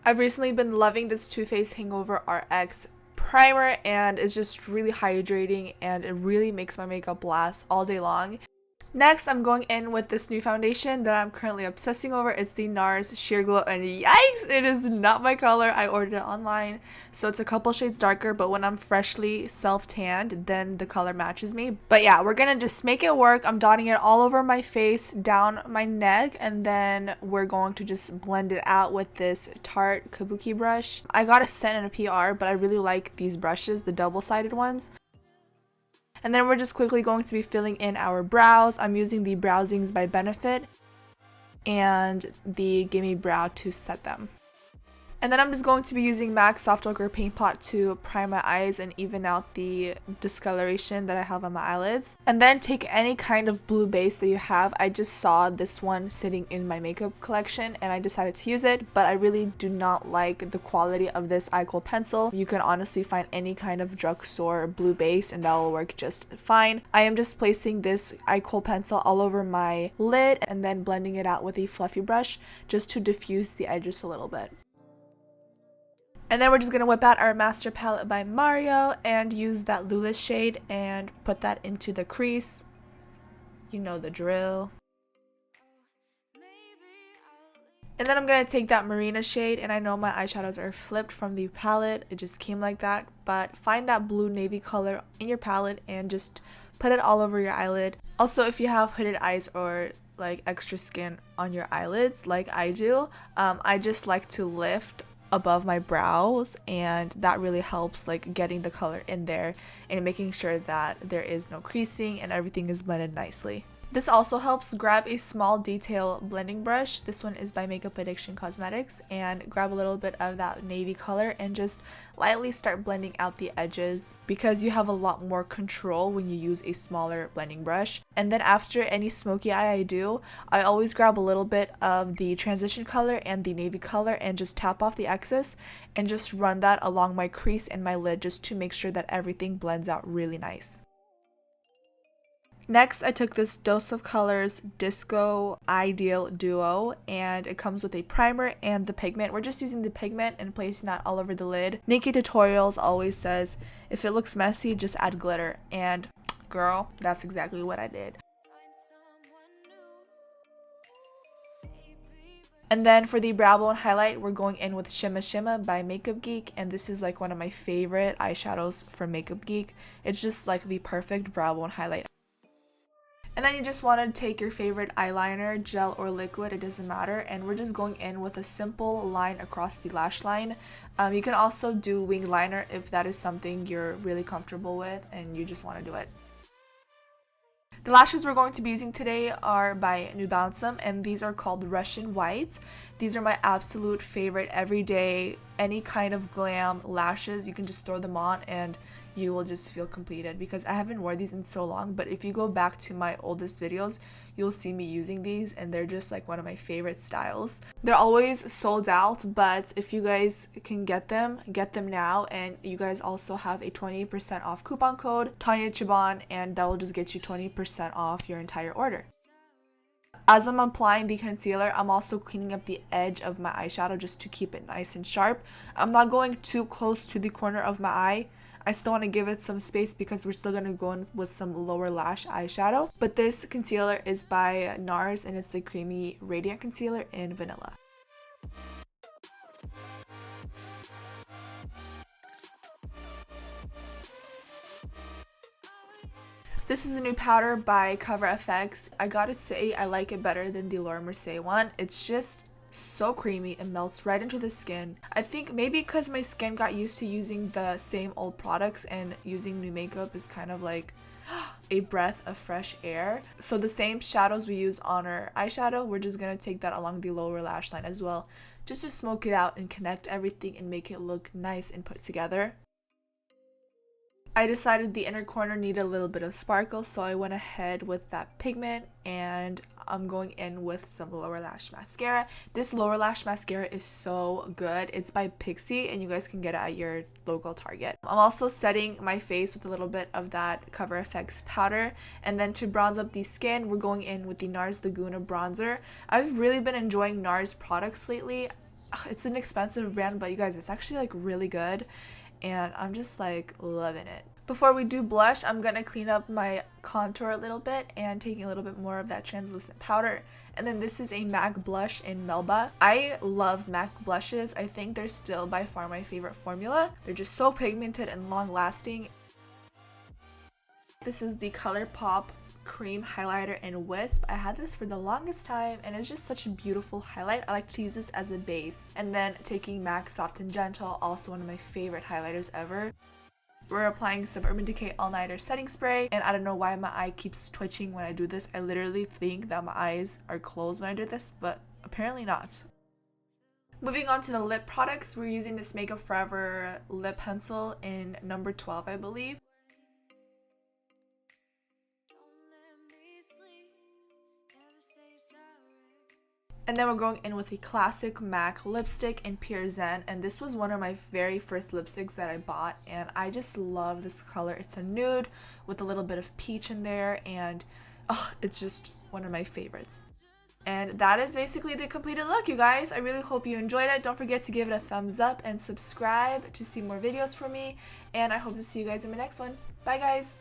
I've recently been loving this Too Faced HangoverRx primer, and it's just really hydrating and it really makes my makeup last all day long. Next, I'm going in with this new foundation that I'm currently obsessing over. It's the NARS Sheer Glow, and yikes, it is not my color. I ordered it online, so it's a couple shades darker, but when I'm freshly self-tanned, then the color matches me. But yeah, we're gonna just make it work. I'm dotting it all over my face, down my neck, and then we're going to just blend it out with this Tarte Kabuki brush. I got a scent and a PR, but I really like these brushes, the double-sided ones. And then we're just quickly going to be filling in our brows. I'm using the Brow Zings by Benefit and the Gimme Brow to set them. And then I'm just going to be using MAC Soft Ochre Paint Pot to prime my eyes and even out the discoloration that I have on my eyelids. And then take any kind of blue base that you have. I just saw this one sitting in my makeup collection and I decided to use it, but I really do not like the quality of this eye kohl pencil. You can honestly find any kind of drugstore blue base and that will work just fine. I am just placing this eye kohl pencil all over my lid and then blending it out with a fluffy brush just to diffuse the edges a little bit. And then we're just going to whip out our Master Palette by Mario and use that Lula shade and put that into the crease. You know the drill. And then I'm going to take that Marina shade, and I know my eyeshadows are flipped from the palette. It just came like that. But find that blue navy color in your palette and just put it all over your eyelid. Also, if you have hooded eyes or like extra skin on your eyelids like I do, I just like to lift above my brows, and that really helps like getting the color in there and making sure that there is no creasing and everything is blended nicely. This also helps. Grab a small detail blending brush. This one is by Makeup Addiction Cosmetics, and grab a little bit of that navy color and just lightly start blending out the edges because you have a lot more control when you use a smaller blending brush. And then after any smoky eye I do, I always grab a little bit of the transition color and the navy color and just tap off the excess and just run that along my crease and my lid just to make sure that everything blends out really nice. Next, I took this Dose of Colors Disco Ideal Duo, and it comes with a primer and the pigment. We're just using the pigment and placing that all over the lid. Nikki Tutorials always says, if it looks messy, just add glitter. And girl, that's exactly what I did. And then for the brow bone highlight, we're going in with Shimma Shimma by Makeup Geek, and this is like one of my favorite eyeshadows from Makeup Geek. It's just like the perfect brow bone highlight. And then you just want to take your favorite eyeliner, gel or liquid, it doesn't matter, and we're just going in with a simple line across the lash line. You can also do wing liner if that is something you're really comfortable with and you just want to do it. The lashes we're going to be using today are by Nubounsom, and these are called Russian Whites. These are my absolute favorite everyday, any kind of glam lashes. You can just throw them on and you will just feel completed, because I haven't worn these in so long, but if you go back to my oldest videos, you'll see me using these and they're just like one of my favorite styles. They're always sold out, but if you guys can get them now, and you guys also have a 20% off coupon code Tanya Chaban, and that will just get you 20% off your entire order. As I'm applying the concealer, I'm also cleaning up the edge of my eyeshadow just to keep it nice and sharp. I'm not going too close to the corner of my eye. I still want to give it some space because we're still going to go in with some lower lash eyeshadow. But this concealer is by NARS, and it's the Creamy Radiant Concealer in Vanilla. This is a new powder by CoverFX. I gotta say, I like it better than the Laura Mercier one. It's just so creamy. It melts right into the skin. I think maybe because my skin got used to using the same old products, and using new makeup is kind of like a breath of fresh air. So the same shadows we use on our eyeshadow, we're just gonna take that along the lower lash line as well, just to smoke it out and connect everything and make it look nice and put together. I decided the inner corner needed a little bit of sparkle, so I went ahead with that pigment, and I'm going in with some lower lash mascara. This lower lash mascara is so good. It's by Pixi, and you guys can get it at your local Target. I'm also setting my face with a little bit of that CoverFX powder, and then to bronze up the skin, we're going in with the NARS Laguna Bronzer. I've really been enjoying NARS products lately. it's an expensive brand, but you guys, it's actually like really good, and I'm just like loving it. Before we do blush, I'm gonna clean up my contour a little bit and taking a little bit more of that translucent powder. And then this is a MAC blush in Melba. I love MAC blushes. I think they're still by far my favorite formula. They're just so pigmented and long lasting. This is the ColourPop cream highlighter in Wisp. I had this for the longest time and it's just such a beautiful highlight. I like to use this as a base. And then taking MAC Soft and Gentle, also one of my favorite highlighters ever. We're applying some Urban Decay All Nighter setting spray, and I don't know why my eye keeps twitching when I do this. I literally think that my eyes are closed when I do this, but apparently not. Moving on to the lip products, we're using this Makeup Forever lip pencil in number 12, I believe. And then we're going in with a classic MAC lipstick in Pure Zen, and this was one of my very first lipsticks that I bought, and I just love this color. It's a nude with a little bit of peach in there, and it's just one of my favorites. And that is basically the completed look, you guys. I really hope you enjoyed it. Don't forget to give it a thumbs up and subscribe to see more videos from me, and I hope to see you guys in my next one. Bye, guys!